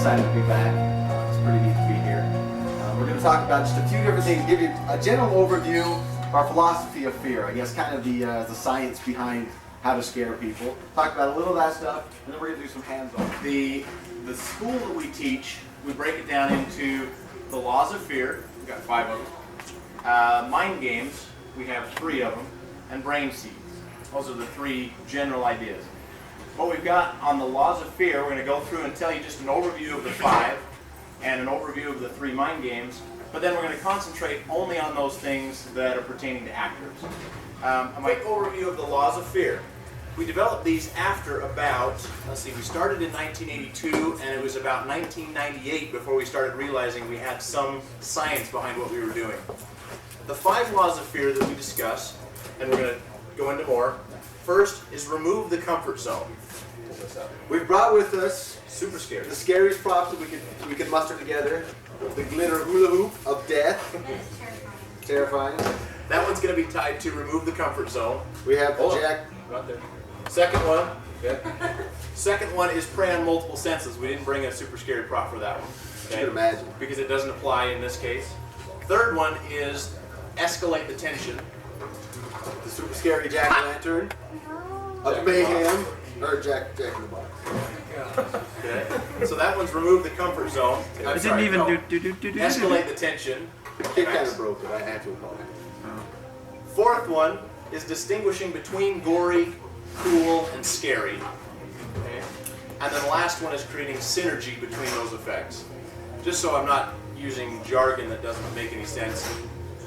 excited to be back. It's pretty neat to be here. We're going to talk about just a few different things, give you a general overview of our philosophy of fear. I guess kind of the science behind how to scare people. Talk about a little of that stuff, and then we're going to do some hands-on. The school that we teach, we break it down into the laws of fear. We've got 5 of them. Mind games, we have 3 of them, and brain seeds. Those are the 3 general ideas. What we've got on the laws of fear, we're going to go through and tell you just an overview of the 5 and an overview of the 3 mind games, but then we're going to concentrate only on those things that are pertaining to actors. A quick overview of the laws of fear. We developed these after about, let's see, we started in 1982 and it was about 1998 before we started realizing we had some science behind what we were doing. The 5 laws of fear that we discuss, and we're going to go into more, first is remove the comfort zone. We've brought with us Super scary. the scariest props that we could muster together. The glitter hula hoop of death. Terrifying. That one's going to be tied to remove the comfort zone. We have the Hold on. jack. Right there. Second one. Okay. Second one is prey on multiple senses. We didn't bring a super scary prop for that one. You could imagine. Because it doesn't apply in this case. Third one is escalate the tension. The super scary jack-o'-lantern of mayhem. Or Jack in the Box. Okay. So that one's remove the comfort zone. I didn't even do. Escalate the tension. It kind of broke it. I had to apologize. Fourth one is distinguishing between gory, cool, and scary. Okay. And then the last one is creating synergy between those effects. Just so I'm not using jargon that doesn't make any sense.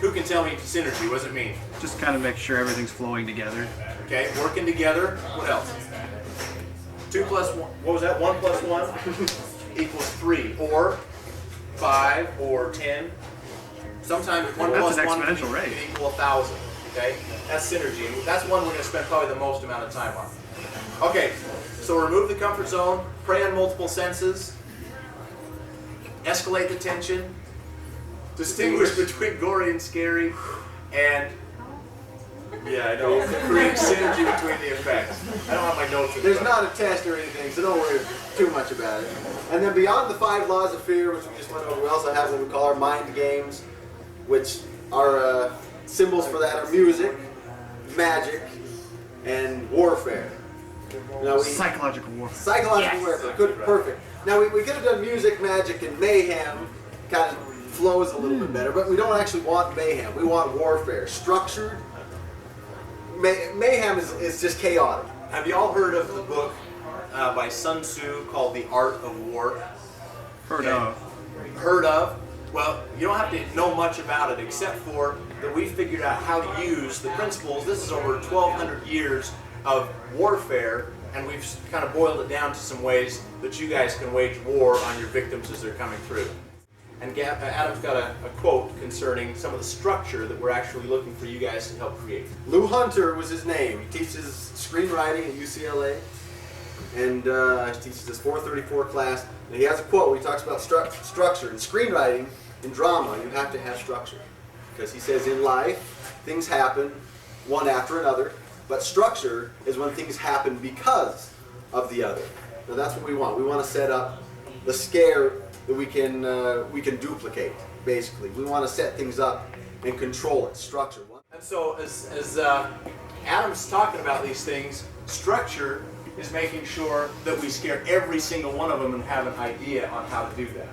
Who can tell me synergy? What does it mean? Just kind of make sure everything's flowing together. Okay, working together. What else? 2 plus 1. What was that? 1 plus 1 equals 3, or 5, or 10. Sometimes 1 That's plus an 1 exponential can rate. equal 1,000. Okay, that's synergy, and that's one we're going to spend probably the most amount of time on. Okay, so remove the comfort zone, prey on multiple senses, escalate the tension, distinguish between gory and scary, and yeah, I know, create synergy between the effects. I don't have my notes in There's front. not a test or anything, so don't worry too much about it. And then beyond the 5 laws of fear, which we just went over, we also have what we call our mind games, which are symbols for that are music, magic, and warfare. Now Psychological warfare. psychological warfare. Good, perfect. Now we could have done music, magic, and mayhem. Kind of flows a little bit better, but we don't actually want mayhem. We want warfare, structured. Mayhem is just chaotic. Have you all heard of the book by Sun Tzu called The Art of War? Heard Okay. of. Heard of? Well, you don't have to know much about it except for that we figured out how to use the principles. This is over 1,200 years of warfare, and we've kind of boiled it down to some ways that you guys can wage war on your victims as they're coming through. And Adam's got a quote concerning some of the structure that we're actually looking for you guys to help create. Lou Hunter was his name. He teaches screenwriting at UCLA, and he teaches this 434 class. And he has a quote where he talks about structure. In screenwriting, in drama, you have to have structure. Because he says in life, things happen one after another, but structure is when things happen because of the other. Now that's what we want. We want to set up the scare that we can duplicate, basically. We want to set things up and control it, structure. And so as Adam's talking about these things, structure is making sure that we scare every single one of them and have an idea on how to do that.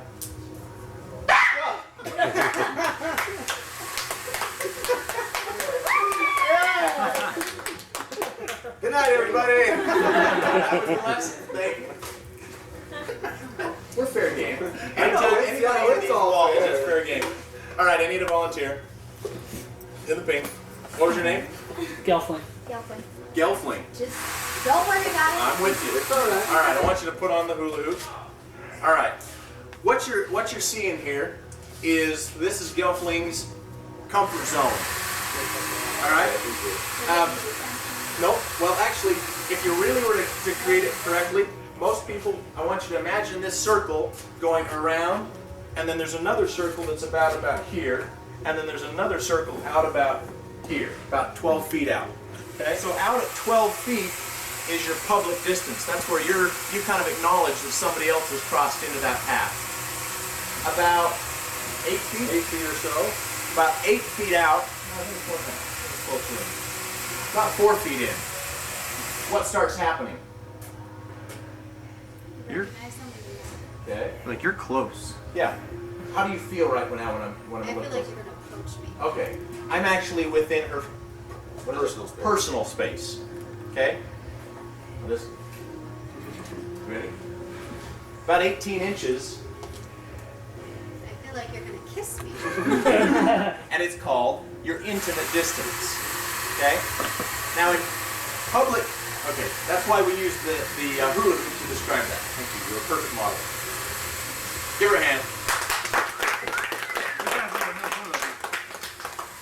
Good night, everybody. That was the lesson. Thank you. We're fair game. Anytime it's all walls, fair. it's fair game. All right, I need a volunteer. In the pink. What was your name? Gelfling. Gelfling. Just don't worry about it. I'm with you. It's all right. All right, I want you to put on the hula hoops. All right. What you're seeing here is this is Gelfling's comfort zone. All right. Nope. Well, actually, if you really were to create it correctly, most people, I want you to imagine this circle going around, and then there's another circle that's about here, and then there's another circle out about here, about 12 feet out. Okay, so out at 12 feet is your public distance. That's where you kind of acknowledge that somebody else has crossed into that path. About 8 feet? 8 feet or so. About 8 feet out. Closer. About 4 feet in. What starts happening? You're Okay. like you're close. Yeah. How do you feel right now when I'm I feel looking? like you're gonna approach me. Okay. I'm actually within her Personal space. personal space. Okay? Listen. Ready? About 18 inches, I feel like you're gonna kiss me. and it's called your intimate distance. Okay? Now in public, okay, that's why we use the hula hoop to describe that. Thank you. You're a perfect model. Give her a hand.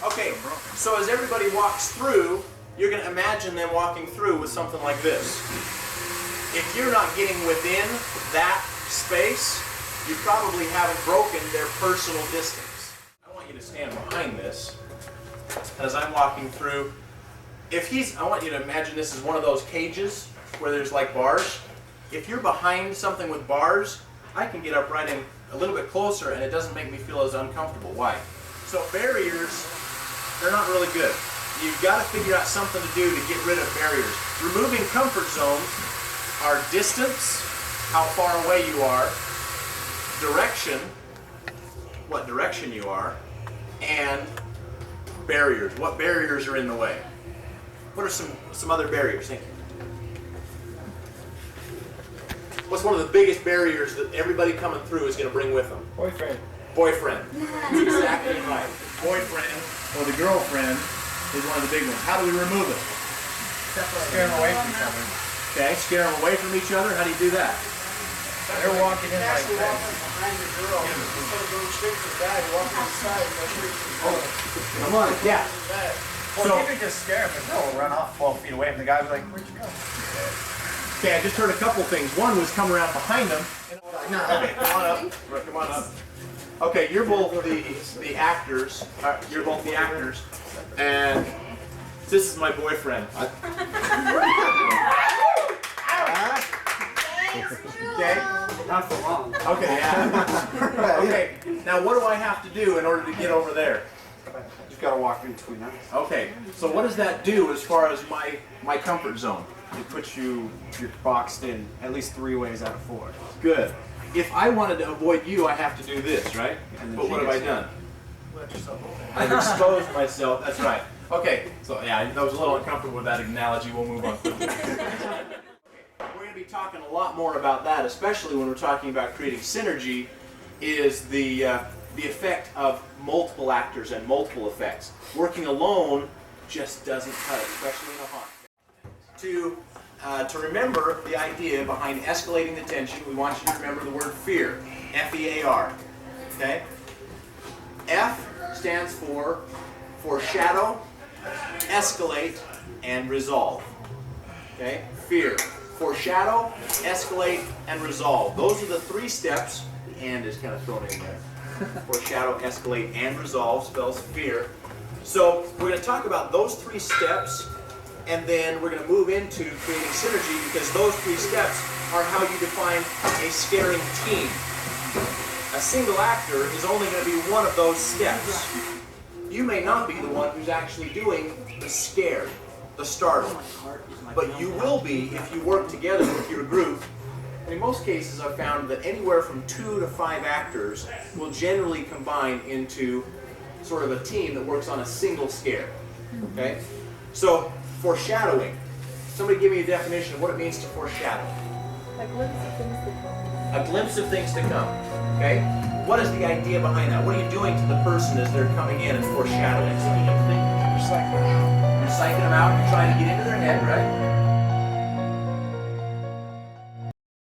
Okay, so as everybody walks through, you're going to imagine them walking through with something like this. If you're not getting within that space, you probably haven't broken their personal distance. I want you to stand behind this as I'm walking through. I want you to imagine this is one of those cages where there's like bars. If you're behind something with bars, I can get up right in a little bit closer and it doesn't make me feel as uncomfortable. Why? So barriers, they're not really good. You've got to figure out something to do to get rid of barriers. Removing comfort zones are distance, how far away you are, direction, what direction you are, and barriers. What barriers are in the way? What are some other barriers? Think. What's one of the biggest barriers that everybody coming through is going to bring with them? Boyfriend. Boyfriend. That's exactly right. Boyfriend or the girlfriend is one of the big ones. How do we remove it? Scare them away from each other. Okay, scare them away from each other. How do you do that? They're walking in like that. behind the girl. Instead of going straight to the guy, walk inside and go straight to the girl. Come on. Yeah. Well, So- you could just scare them. The girl will run off 12 feet away, and the guy will be like, "Where'd you go?" Okay, I just heard a couple things. One was come around behind them. Okay, come on up. Come on up. Okay, you're both the actors. You're both the actors, and this is my boyfriend. Okay. Not for long. Okay. Yeah. Okay. Now, what do I have to do in order to get over there? Just gotta walk in between us. Okay. So what does that do as far as my comfort zone? It puts you're boxed in at least 3 ways out of 4. Good. If I wanted to avoid you, I have to do this, right? And then But she what have I gets done? Let yourself open. I've exposed myself. That's right. Okay. So yeah, I was a little uncomfortable with that analogy. We'll move on quickly. We're going to be talking a lot more about that, especially when we're talking about creating synergy, is the effect of multiple actors and multiple effects. Working alone just doesn't cut it, especially in a haunt. To remember the idea behind escalating the tension, we want you to remember the word fear. F-E-A-R. Okay? F stands for foreshadow, escalate, and resolve. Okay? Fear. Foreshadow, escalate, and resolve. Those are the 3 steps. The and is kind of thrown in there. Foreshadow, escalate, and resolve spells fear. So we're going to talk about those 3 steps, and then we're going to move into creating synergy, because those 3 steps are how you define a scaring team. A single actor is only going to be one of those steps. You may not be the one who's actually doing the scare, the startle, but you will be if you work together with your group. And in most cases, I've found that anywhere from 2 to 5 actors will generally combine into sort of a team that works on a single scare. Okay? So, foreshadowing. Somebody give me a definition of what it means to foreshadow. Like glimpse of things to come. A glimpse of things to come. Okay? What is the idea behind that? What are you doing to the person as they're coming in and foreshadowing? Just like, You're psyching them out. You're trying to get into their head, right?